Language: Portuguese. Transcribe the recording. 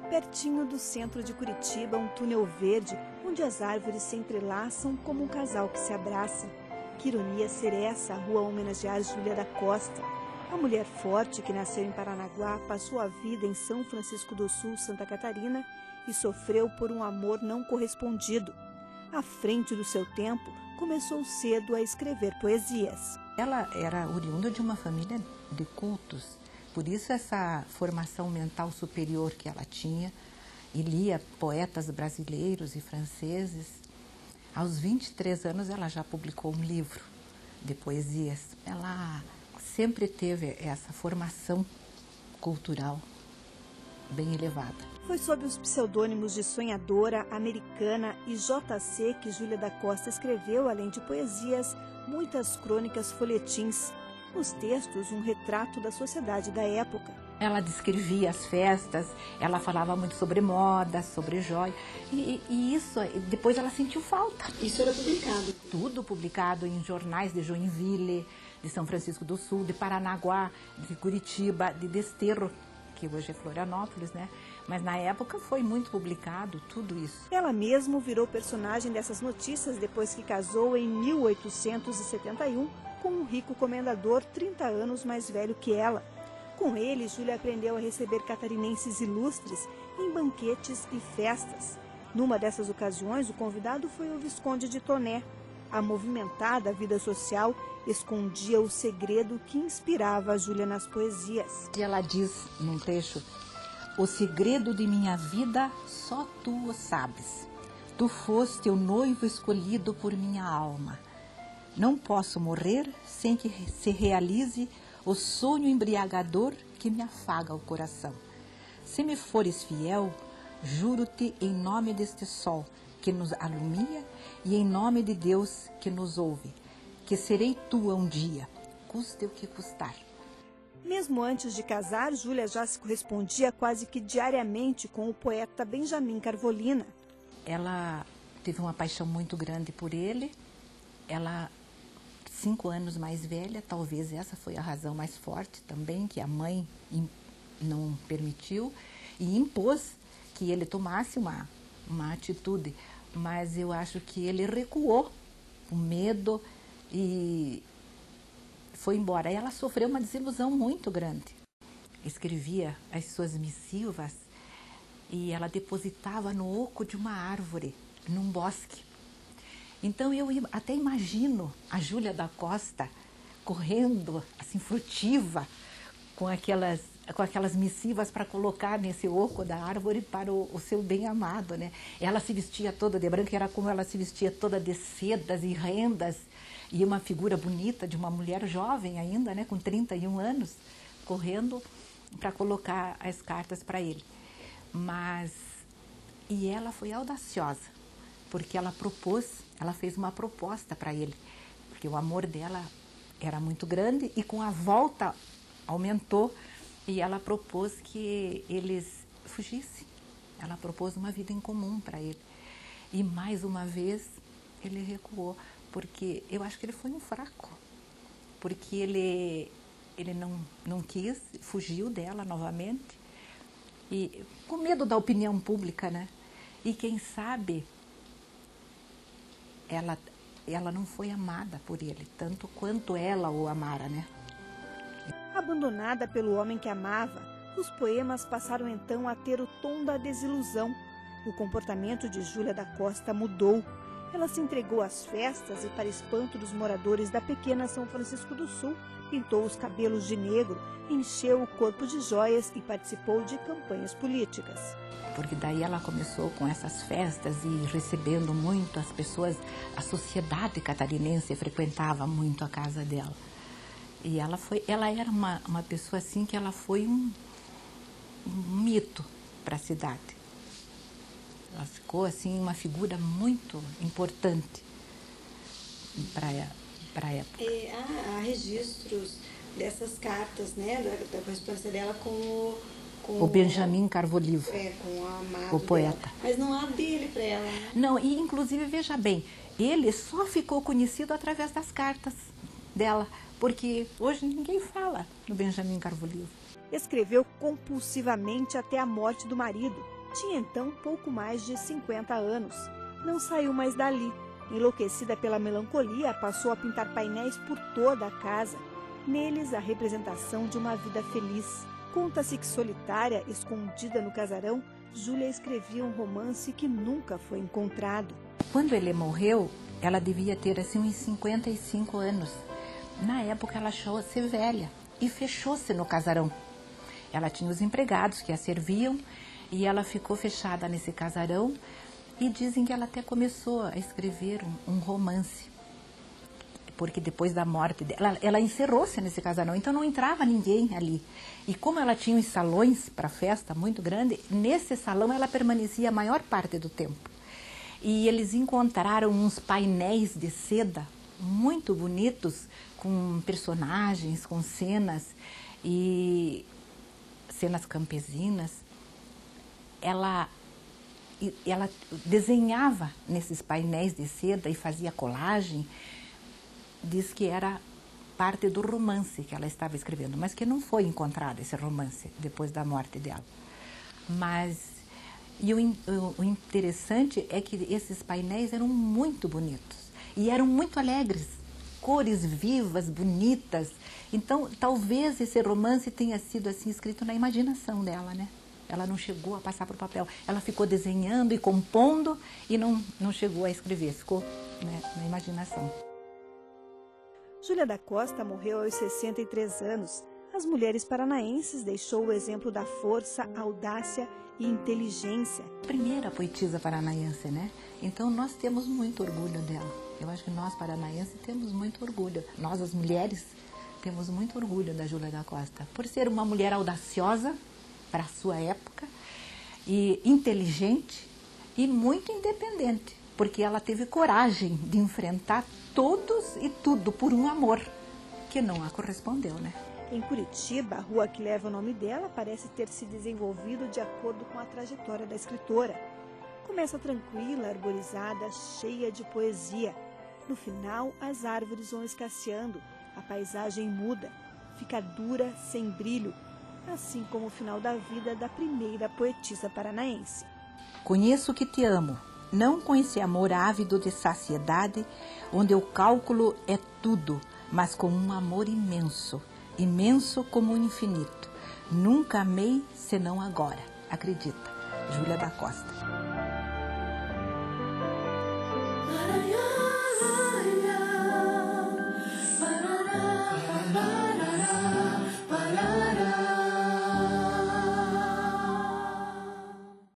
Pertinho do centro de Curitiba, um túnel verde, onde as árvores se entrelaçam como um casal que se abraça. Que ironia ser essa a rua homenagear Júlia da Costa. A mulher forte que nasceu em Paranaguá passou a vida em São Francisco do Sul, Santa Catarina, e sofreu por um amor não correspondido. À frente do seu tempo, começou cedo a escrever poesias. Ela era oriunda de uma família de cultos, por isso essa formação mental superior que ela tinha, e lia poetas brasileiros e franceses. Aos 23 anos ela já publicou um livro de poesias. Ela sempre teve essa formação cultural bem elevada. Foi sob os pseudônimos de Sonhadora, Americana e JC que Júlia da Costa escreveu, além de poesias, muitas crônicas, folhetins. Nos textos, um retrato da sociedade da época. Ela descrevia as festas, ela falava muito sobre moda, sobre joia, e isso, depois ela sentiu falta. Isso era publicado? Tudo publicado em jornais de Joinville, de São Francisco do Sul, de Paranaguá, de Curitiba, de Desterro, que hoje é Florianópolis, né? Mas na época foi muito publicado tudo isso. Ela mesma virou personagem dessas notícias depois que casou em 1871 com um rico comendador 30 anos mais velho que ela. Com ele, Júlia aprendeu a receber catarinenses ilustres em banquetes e festas. Numa dessas ocasiões, o convidado foi o Visconde de Toné. A movimentada vida social escondia o segredo que inspirava a Júlia nas poesias. E ela diz num trecho: "O segredo de minha vida só tu o sabes. Tu foste o noivo escolhido por minha alma. Não posso morrer sem que se realize o sonho embriagador que me afaga o coração. Se me fores fiel, juro-te em nome deste sol que nos alumia e em nome de Deus que nos ouve, que serei tua um dia, custe o que custar." Mesmo antes de casar, Júlia já se correspondia quase que diariamente com o poeta Benjamin Carvolina. Ela teve uma paixão muito grande por ele. Ela, 5 anos mais velha, talvez essa foi a razão mais forte também, que a mãe não permitiu e impôs que ele tomasse uma atitude. Mas eu acho que ele recuou com medo e foi embora. Ela sofreu uma desilusão muito grande. Escrevia as suas missivas e ela depositava no oco de uma árvore, num bosque. Então eu até imagino a Júlia da Costa correndo, assim, furtiva, com aquelas missivas para colocar nesse oco da árvore para o seu bem-amado, né? Ela se vestia toda de branco, era como ela se vestia toda de sedas e rendas, e uma figura bonita de uma mulher jovem ainda, né, com 31 anos, correndo para colocar as cartas para ele. E ela foi audaciosa, porque ela fez uma proposta para ele, porque o amor dela era muito grande e com a volta aumentou, e ela propôs que eles fugissem. Ela propôs uma vida em comum para ele. E mais uma vez ele recuou, porque eu acho que ele foi um fraco, porque ele não quis, fugiu dela novamente, e com medo da opinião pública, né? E quem sabe ela não foi amada por ele, tanto quanto ela o amara, né? Abandonada pelo homem que amava, os poemas passaram então a ter o tom da desilusão. O comportamento de Júlia da Costa mudou. Ela se entregou às festas e, para espanto dos moradores da pequena São Francisco do Sul, pintou os cabelos de negro, encheu o corpo de joias e participou de campanhas políticas. Porque daí ela começou com essas festas e recebendo muito as pessoas, a sociedade catarinense frequentava muito a casa dela. E ela era uma pessoa assim que ela foi um mito para a cidade. Ela ficou assim uma figura muito importante para a época. Há registros dessas cartas, né, da correspondência dela com com o Benjamin Carvolivo, com o amado o poeta. dela. Mas não há dele para ela, né? Não, e inclusive, veja bem, ele só ficou conhecido através das cartas dela, porque hoje ninguém fala do Benjamin Carvolivo. Escreveu compulsivamente até a morte do marido. Tinha então pouco mais de 50 anos. Não saiu mais dali. Enlouquecida pela melancolia, passou a pintar painéis por toda a casa. Neles, a representação de uma vida feliz. Conta-se que solitária, escondida no casarão, Júlia escrevia um romance que nunca foi encontrado. Quando ele morreu, ela devia ter assim uns 55 anos. Na época, ela achou-se velha e fechou-se no casarão. Ela tinha os empregados que a serviam e ela ficou fechada nesse casarão. E dizem que ela até começou a escrever um romance, porque depois da morte dela, ela encerrou-se nesse casarão, então não entrava ninguém ali. E como ela tinha uns salões para festa muito grande, nesse salão ela permanecia a maior parte do tempo. E eles encontraram uns painéis de seda muito bonitos, com personagens, com cenas, e cenas campesinas. Ela desenhava nesses painéis de seda e fazia colagem. Diz que era parte do romance que ela estava escrevendo, mas que não foi encontrado esse romance depois da morte dela. O interessante é que esses painéis eram muito bonitos e eram muito alegres, cores vivas, bonitas. Então, talvez esse romance tenha sido assim escrito na imaginação dela, né? Ela não chegou a passar para o papel. Ela ficou desenhando e compondo e não chegou a escrever. Ficou, né, na imaginação. Júlia da Costa morreu aos 63 anos. As mulheres paranaenses deixou o exemplo da força, audácia e inteligência. Primeira poetisa paranaense, né? Então nós temos muito orgulho dela. Eu acho que nós paranaenses temos muito orgulho. Nós, as mulheres, temos muito orgulho da Júlia da Costa. Por ser uma mulher audaciosa para a sua época, e inteligente e muito independente, porque ela teve coragem de enfrentar todos e tudo por um amor que não a correspondeu, né? Em Curitiba, a rua que leva o nome dela parece ter se desenvolvido de acordo com a trajetória da escritora. Começa tranquila, arborizada, cheia de poesia. No final, as árvores vão escasseando, a paisagem muda, fica dura, sem brilho, assim como o final da vida da primeira poetisa paranaense. Conheço que te amo, não com esse amor ávido de saciedade, onde o cálculo é tudo, mas com um amor imenso, imenso como o infinito. Nunca amei senão agora, acredita. Júlia da Costa.